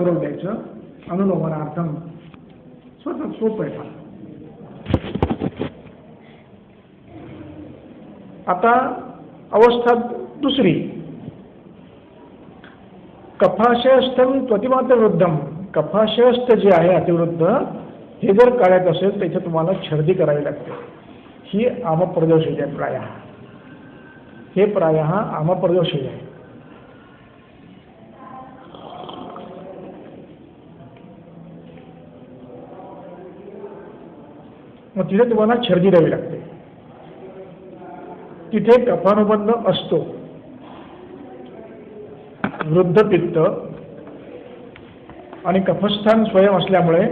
बरोबर द्यायचं. अनुलोमनार्थम. स्वतः सोपं आहे. आता अवस्था दुसरी, कफाशयस्थम त्वतिमात्र वृद्धम. कफाशयस्थ जे आहे अतिवृद्ध, हे जर काढायचं असेल तर इथे तुम्हाला छर्दी करावी लागते. ही आमप्रदोषी आहे प्रायः. हे प्रायः आमप्रदोषी आहे. मग तिथे तुम्हाला छर्दी द्यावी लागते. तिथे कफानुबंध असतो. वृद्ध पित्त आणि कफस्थान स्वयं असल्यामुळे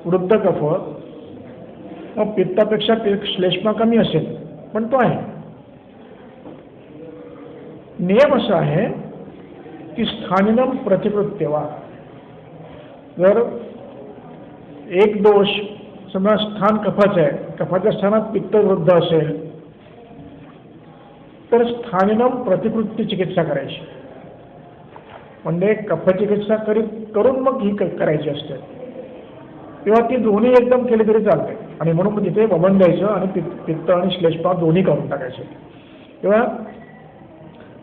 वृद्ध कफ, मग पित्तापेक्षा श्लेष्मा कमी असेल, पण तो आहे. नियम असा आहे की स्थानिनम प्रतिकृत्यवा. जर एक दोष समजा स्थान कफाचं आहे, कफाच्या स्थानात पित्त वृद्ध असेल तर स्थानिनम प्रतिकृती चिकित्सा करायची. म्हणजे कफचिकित्सा करून मग ही करायची असते. तेव्हा ती दोन्ही एकदम केली तरी चालते. आणि म्हणून तिथे वमन द्यायचं आणि पित्त आणि श्लेष्मा दोन्ही काढून टाकायचे. तेव्हा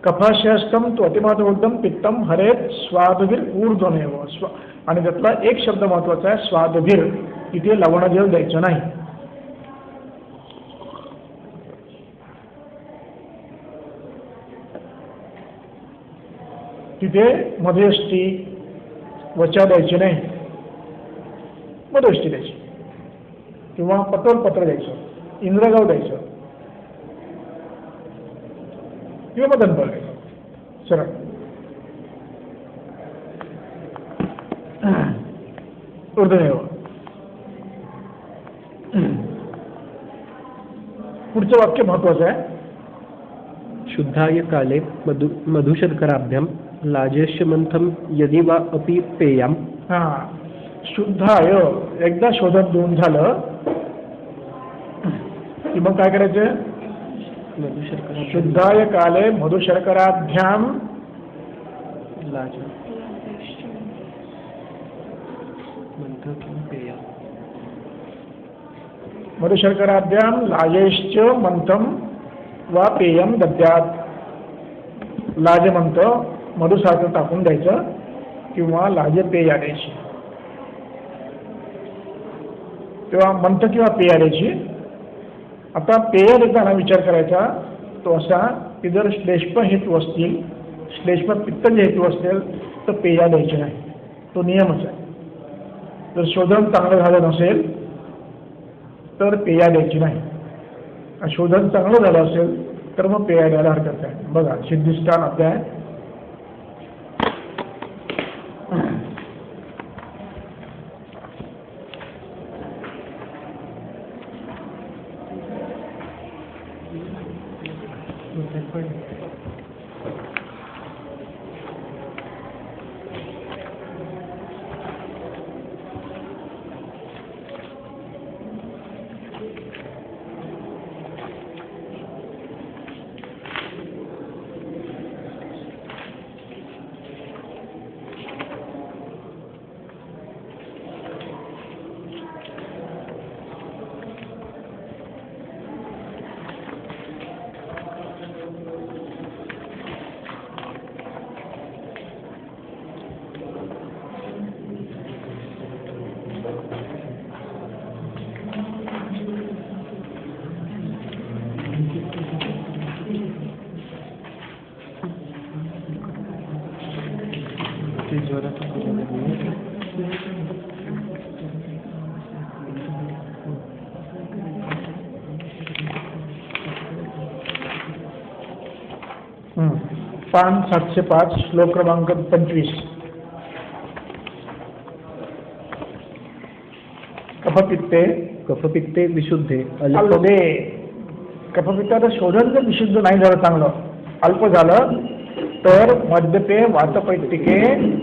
कफाशयस्थम त्वतिमात्रवृद्धम पित्तम हरेत स्वादभीर ऊर्ध्वमेव. आणि त्यातला एक शब्द महत्वाचा आहे, स्वादभीर. तिथे लवणजल द्यायचं नाही. तिथे मध्यस्थी वचा द्यायची नाही, मध्यस्थी द्यायची. किंवा पत्र द्यायचं, इंद्रगाव द्यायचं किंवा मदनफळ द्यायचं सरळ. ऊर्ध्वमेव. पुढचं वाक्य महत्वाचं आहे. शुद्धाय काले मधुशर्कराभ्याम लाजेशमंथम यदि वा अपि पेयम. शुद्धाय एकदा शोधन देऊन झालं की मग काय करायचं? शुद्धाय काले मधुशर्कराभ्याम मधुशर्कराभ्याम लाजेश्च मंथम वा पेयम दद्यात. लाजमंत मधुसाखर टाकून द्यायचं किंवा लाजे पेय द्यायची. तेव्हा मंथ किंवा पेय द्यायची. आता पेय देताना विचार करायचा तो असा की जर श्लेष्म हेतू असतील, श्लेष्म पित्त जे हेतू असतील तर पेया द्यायची नाही. तो नियमच आहे. जर शोधन चांगलं झालं नसेल तर पेया द्यायची नाही. शोधन चांगलं झालं असेल तर मग पेया द्यायला हरकत आहे. बघा सिद्धिष्ठान अध्याय 705 श्लोक क्रमांक 25. कफपित्ते विशुद्धे अल्पे. कफपित्ताचं शोधन जर विशुद्ध नाही झालं, चांगलं अल्प झालं तर मद्यपे वातपैत्तिके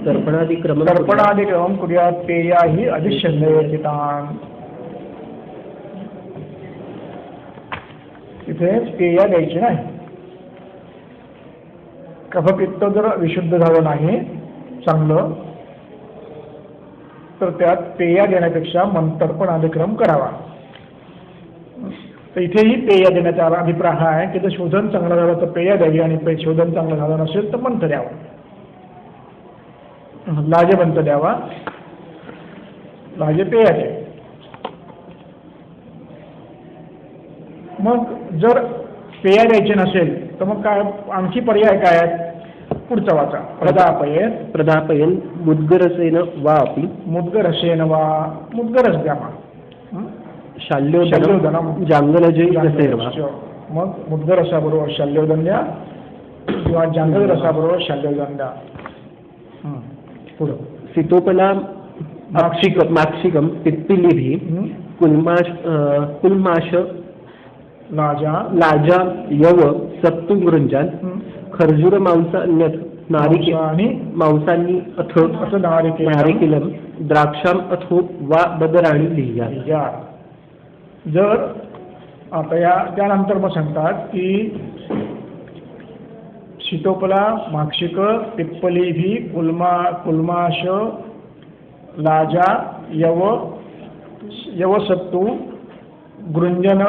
तर्पणादिक्रमं कुर्यात् पेयाहि अधिष्यन्येतान्. तिथे पेया द्यायची नाही. कफपित्त जर विशुद्ध झालं नाही चांगलं तर त्यात पेया देण्यापेक्षा मंतर्पण अधिक्रम करावा. तर इथेही पेया देण्याचा अभिप्राय हा आहे की जर शोधन चांगलं झालं तर पेया द्यावी आणि शोधन चांगलं झालं नसेल तर मंत्र द्यावा, लाजवंत द्यावा, लाजे पेयाचे. मग जर पेया द्यायचे नसेल तर मग काय आणखी पर्याय काय आहेत? पुढचा वाचा. प्रदापयन मुद्गरसेन वा अपि मुद्गरसेन वा, मुद्गरस द्या शाल्योदनम जांगलजयी रसेर्वा. मग मुद्गरसाबरोबर शाल्योदन द्या किंवा जांगल रसाबरोबर शाल्योदन द्या. पुढं सीतोपला माक्षिकम पिप्पिलिभी कुल्माश लाजा यव सत्तू गृंजान खर्जूर मांसान्यत मांसानी अथ नारिकेलम द्राक्षाम अथो वा बदराणी लिह्या. जर आता त्यानंतर मग सांगतात की शीतोपला माक्षिक पिप्पलीभी कुल्माश लाजा यवसत्तू गृंजन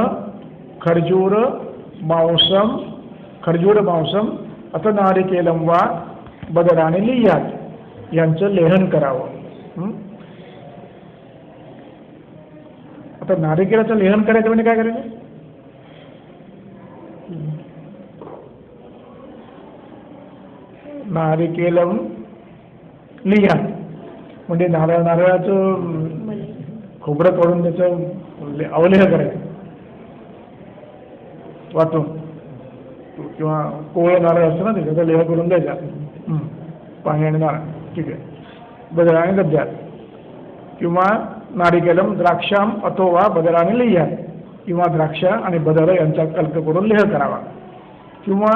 खर्जूर मांसम अथ नारिकेलम वा बदराने लिह्यात यांचं लेहन करावं. आता नारिकेलाचं लेहन करायचं म्हणजे काय करायचं? नारिकेलम लिह्यात म्हणजे नारळाचं खोबरं काढून त्याचं अवलेह करायचं वाटून, किंवा कोवळं नारळ असतं ना त्याचा लेह करून द्यायचा पाणी आणि नारळ, ठीक आहे, बदर आणि गद्यात. किंवा नारिकेलम द्राक्षाम अथवा बदराने लिह्यात, किंवा द्राक्ष आणि बदर यांचा कल्प करून लेह करावा. किंवा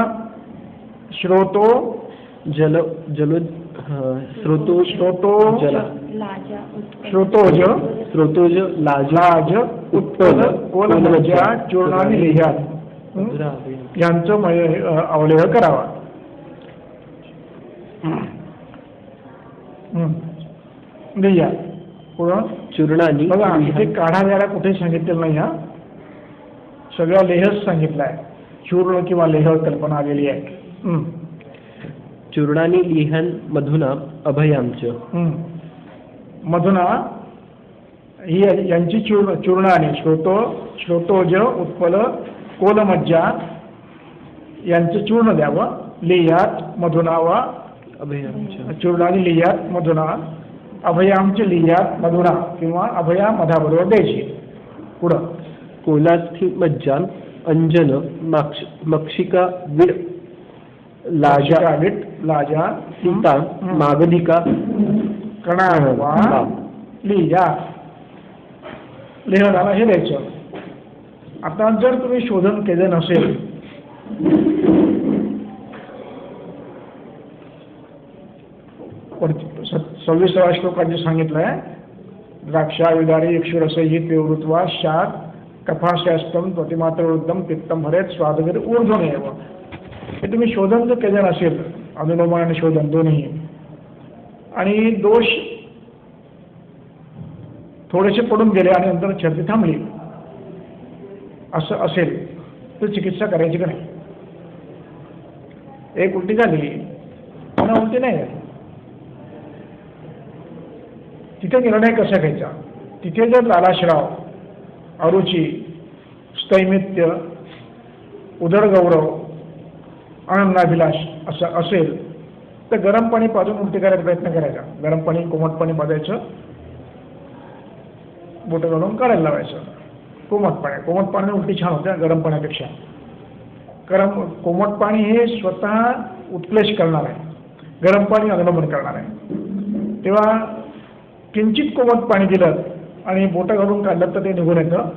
श्रोतो लाज उत्पल कोलमज्जा चूर्णाने लिह्यात यांचं अवलेह करावा. लिह्या पुढं चूर्णानी. बघा इथे काढा द्यायला कुठे सांगितलेलं नाही, हा सगळा लेहच सांगितला आहे. चूर्ण किंवा लेह कल्पना आलेली आहे. चूर्णानी लिहन मधुना अभयांच. मधुना ही यांची चूर्णाने श्रोतोज उत्पल कोलमज्जा यांचं चूर्ण द्यावं. लिह्यात मधुना वा अभयांच. चूर्णाने लिह्यात मधुना अभयांचे लिह्यात मधुना किंवा अभया मधाबरोबर द्यायची. पुढं कोलास्थी मज्जा अंजन मक्षिका विड लाजा सीता मागधिका कणावा लिह्या लेहनाला हे द्यायचं. आता जर तुम्ही शोधन केलं नसेल पण 26व्या श्लोकात जे सांगितलंय द्राक्षा विदारी इक्षुरसही पेवृत्वा शात कफाशास्तम प्रतिमात्र वृद्धम पित्तम हरेत स्वादगीर ऊर्ध्वन एव. हे तुम्ही शोधन जर केलं नसेल, अनुलोमन आणि शोधन दोन्ही, आणि दोष थोडेसे पडून गेले आणि नंतर छर्दी थांबली असं असेल तर चिकित्सा करायची का नाही? एक उलटी झाली पुन्हा उलटी नाही झाली, तिथे निर्णय कसा घ्यायचा? तिथे जर लालाश्राव, अरुची, स्थैमित्य, उदरगौरव, आनंदाभिलाष असं असेल तर गरम पाणी पाजून उलटी करायचा प्रयत्न करायचा. गरम पाणी कोमट पाणी पाजायचं, बोटं घालून काढायला लावायचं. कोमट पाणी उलटी छान होत्या गरम पाण्यापेक्षा. कोमट पाणी हे स्वतः उत्क्लेश करणार आहे, गरम पाणी अनुलोमन करणार आहे. तेव्हा किंचित कोमट पाणी दिलं आणि बोटं घालून काढलं तर ते निघून येतं.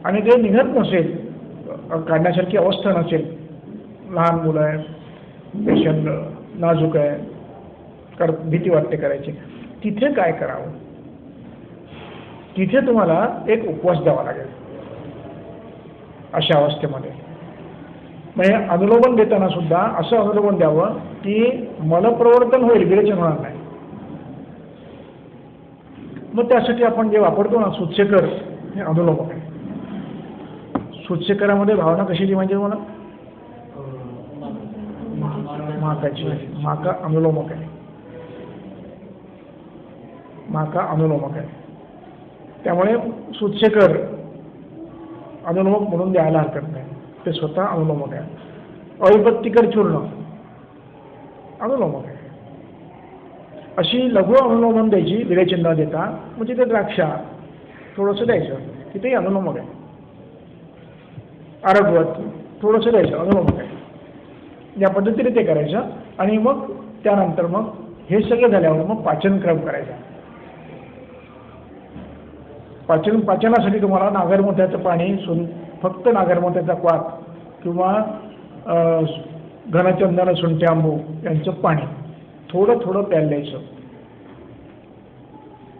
आणि ते निघत नसेल, काढण्यासारखी अवस्था नसेल, लहान मुलं आहे, पेशंट नाजूक आहे, भीती वाटते करायची, तिथे काय करावं? तिथे तुम्हाला एक उपवास द्यावा लागेल अशा अवस्थेमध्ये. म्हणजे अनुलोमन देताना सुद्धा असं अनुलोमन द्यावं की मलप्रवर्तन होईल, विरेचन होणार नाही. मग त्यासाठी आपण जे वापरतो ना सूतशेखर, हे अनुलोमक आहे. सूतशेखरामध्ये भावना कशी म्हणजे मला माकाची, माका अनुलोमक आहे. माका अनुलोमक आहे. त्यामुळे सूतशेखर अनुलोमक म्हणून द्यायला हरकत नाही. ते स्वतः अनुलोमक आहे. अविभक्तिकर चूर्ण अनुलोमक आहे. अशी लघु अनुलोमन द्यायची विरेचन न देता. म्हणजे ते द्राक्षा थोडंसं द्यायचं, तिथेही अनुलोमक आहे. आरगवत थोडंसं द्यायचं, अनुलोमक आहे. या पद्धतीने ते करायचं. आणि मग त्यानंतर मग हे सगळं झाल्यावर मग पाचनक्रम करायचा. पाचनासाठी तुम्हाला नागरमोथ्याचं पाणी, फक्त नागरमोथ्याचा क्वाथ किंवा घनचंदन, सुंठ्यामू यांचं पाणी थोडं थोडं प्यायला द्यायचं.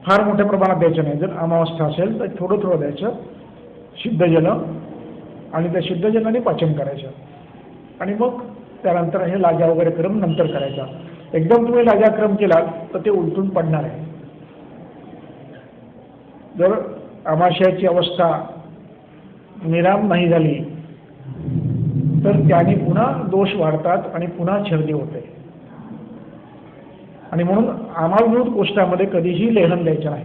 फार मोठ्या प्रमाणात द्यायचं नाही. जर अमावस्था असेल तर थोडं थोडं द्यायचं. सिद्ध जल, आणि त्या सिद्ध जलाने पाचन करायचं. आणि मग त्यानंतर हे लाजा वगैरे क्रम नंतर करायचा. एकदम तुम्ही लाजा क्रम केला तर ते उलटून पडणार आहे. जर आमाशयाची अवस्था निराम नाही झाली तर त्याने पुन्हा दोष वाढतात आणि पुन्हा छर्दी होते. आणि म्हणून आमाशभूत कोष्ठामध्ये कधीही लेहन द्यायचं नाही.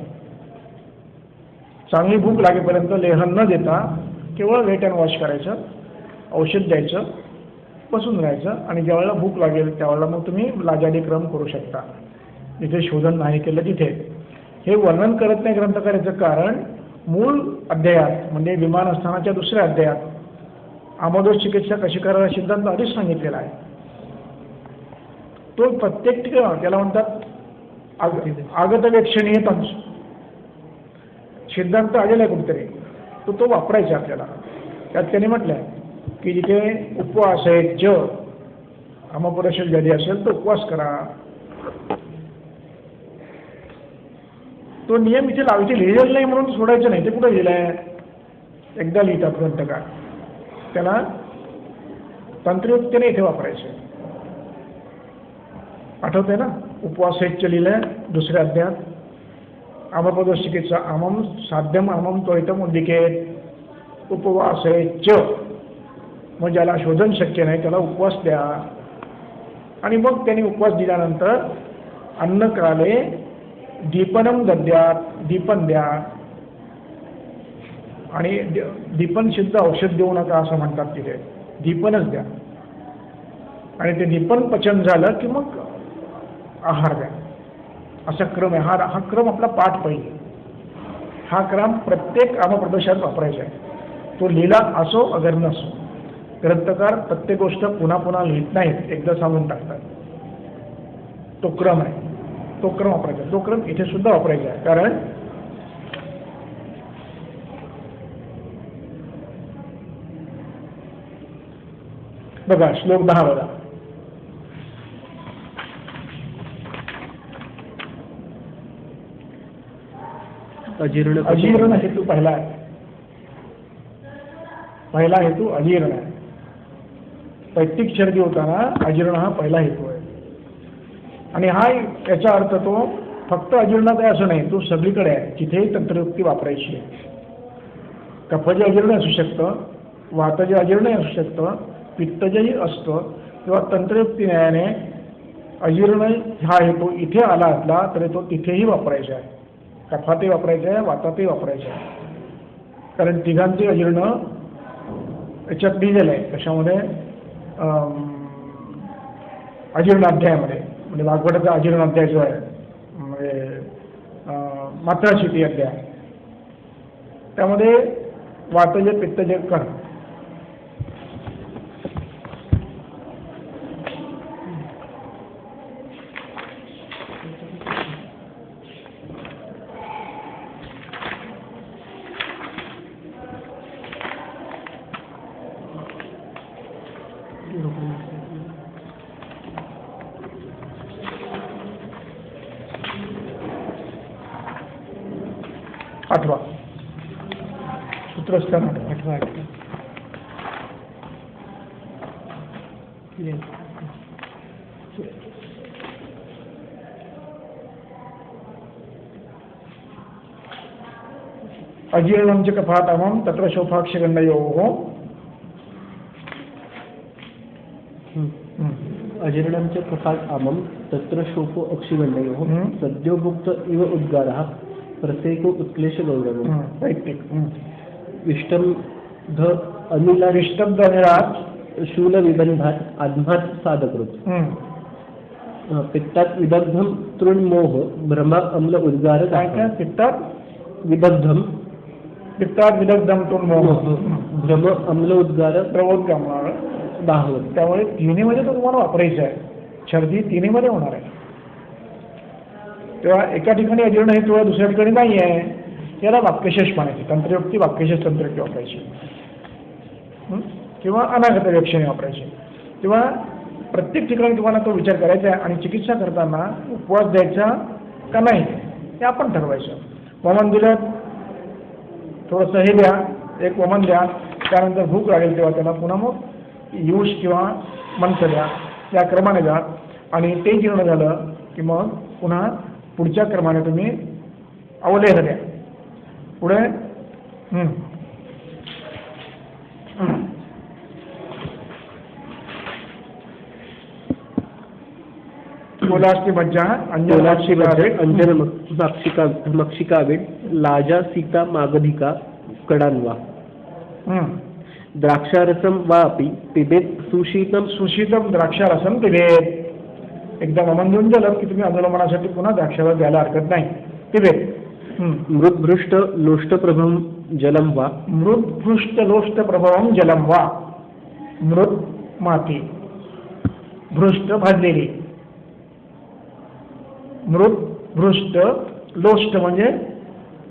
चांगली भूक लागेपर्यंत लेहन न देता केवळ वेट अँड वॉश करायचं, औषध द्यायचं, बसून राहायचं. आणि ज्यावेळेला भूक लागेल त्यावेळेला मग तुम्ही लाजाडी क्रम करू शकता, जिथे शोधन नाही केलं तिथे. हे वर्णन करत नाही ग्रंथकार. याचं कारण मूळ अध्यायात म्हणजे विमानस्थानाच्या दुसऱ्या अध्यायात आमोदोष चिकित्सा कशी करायला सिद्धांत आधीच सांगितलेला आहे. तो प्रत्येक ठिकाणी त्याला म्हणतात आगतवेक्षणीय तंच. सिद्धांत आलेला आहे कुठेतरी, तो वापरायचा आपल्याला. त्यात त्याने म्हटलंय की जिथे उपवास आहे, अमापुरुष जरी असेल तर उपवास करा. तो नियम इथे लिहिलेला नाही म्हणून सोडायचं नाही. ते कुठं लिहिलंय? एकदा लिहितात ग्रंथकार. त्याला तंत्रयुक्तीने इथे वापरायचं. आठवतंय ना? उपवासैच्य लिहिलंय दुसऱ्या अध्यायात. आमपदोष चिकित्सा आमम साध्यम आमम त्वरितम उद्दिकेत उपवासैच्य. मग ज्याला शोधन शक्य नाही त्याला उपवास द्या. आणि मग त्यांनी उपवास दिल्यानंतर अन्नकाले दीपनम दद्यात, दीपन द्या. आणि दीपन सिद्ध औषध देऊ नका असं म्हणतात तिथे. दीपनच द्या. आणि ते दीपन पचन झालं की मग आहार द्या. असा क्रम आहे. हा क्रम आपला पाठ पाहिजे. हा क्रम प्रत्येक आमप्रदेशात वापरायचा आहे. तो लिहिला असो अगर नसो. ग्रंथकार प्रत्येक गोष्ट पुन्हा पुन्हा लिहित नाहीत, एकदा सांगून टाकतात. तो क्रम आहे. तो क्रम वापरायचा. तो क्रम इथे सुद्धा वापरायचा आहे. कारण बघा श्लोक 10 बघा. अजीर्ण हेतू पहिला आहे. पहिला हेतू अजीर्ण आहे. पैतिक छर्दी होताना अजीर्ण हा पहिला हेतू आहे. आणि हा याचा अर्थ तो फक्त अजीर्णात आहे असं नाही, तो सगळीकडे आहे. जिथेही तंत्रयुक्ती वापरायची आहे. कफज अजीर्ण असू शकतं, वातज अजीर्ण असू शकतं, पित्तजही असतं. किंवा तंत्रयुक्ती न्यायाने अजीर्ण हा हेतू इथे आला असला तरी तो तिथेही वापरायचा आहे. कफातही वापरायचं आहे, वातातही वापरायचं आहे. कारण तिघांचे अजीर्ण याच्यात लिहिलेलं आहे. कशामध्ये? अजीर्ण अध्यायामध्ये. म्हणजे वाघवटाचा अजीर्ण अध्याय जो आहे म्हणजे मात्राशिती अध्याय, त्यामध्ये वातज पित्तज कण. आठवा सूत्रस्थान 8. अजीर्णं च कफातमं तत्र शोफाक्षगण्डयोः अजीर्णं च कफात् आमं तत्र शोफो अक्षिगण्डयोः सद्योभुक्त इव उद्गारः प्रसेको उत्क्लेशगौरवम् वैदिक विष्टब्ध अनिला विष्टब्धनिरात् शूलविबन्धात् आत्मात् साधकृत् पित्तात् विदग्धं तृण्मोह भ्रमा अम्ल उद्गार काय काय पित्तात विदग्धम पित्तात विदग्धम तृणमोह भ्रम अम्ल उद्गार प्रवोद्गम दाहवत. त्यामुळे तिन्हीमध्ये तो तुम्हाला वापरायचा आहे. छर्दी तिन्हीमध्ये होणार आहे. तेव्हा एका ठिकाणी अजीर्ण हे तेव्हा दुसऱ्या ठिकाणी नाही आहे. याला वाक्यशेष म्हणायचे. तंत्रयुक्ती वाक्यशेष तंत्रयुक्ती वापरायची किंवा अनागत विलक्षणे वापरायची. तेव्हा प्रत्येक ठिकाणी तुम्हाला तो विचार करायचा आहे आणि चिकित्सा करताना उपवास द्यायचा का नाही हे आपण ठरवायचं. वमन दिलं थोडंसं हे द्या, एक वमन द्या, त्यानंतर भूक लागेल तेव्हा त्याला पुन्हा मग यूष किंवा मंत्र द्या, या क्रमाने द्या आणि ते जीर्ण झालं की मग पुन्हा पुढच्या क्रमाने तुम्ही अवलेह द्या. पुढे कोलाष्टी मज्जा अंजन मक्षिकावीड लाजा सीता मागधिका कडान्वा द्राक्षारसम वा अपि पिबेत सुशीतम द्राक्षारसम पिबेत. एकदा वमन देऊन झालं की तुम्ही अनुलोमनासाठी पुन्हा द्राक्षारस द्यायला हरकत नाही. पिबेत. मृदभृष्ट लोष्टप्रभम जलम वा मृदभृष्ट लोष्टप्रभवम जलम वा. मृद माती, भृष्ट भाजलेली, मृद भृष्ट लोष्ट म्हणजे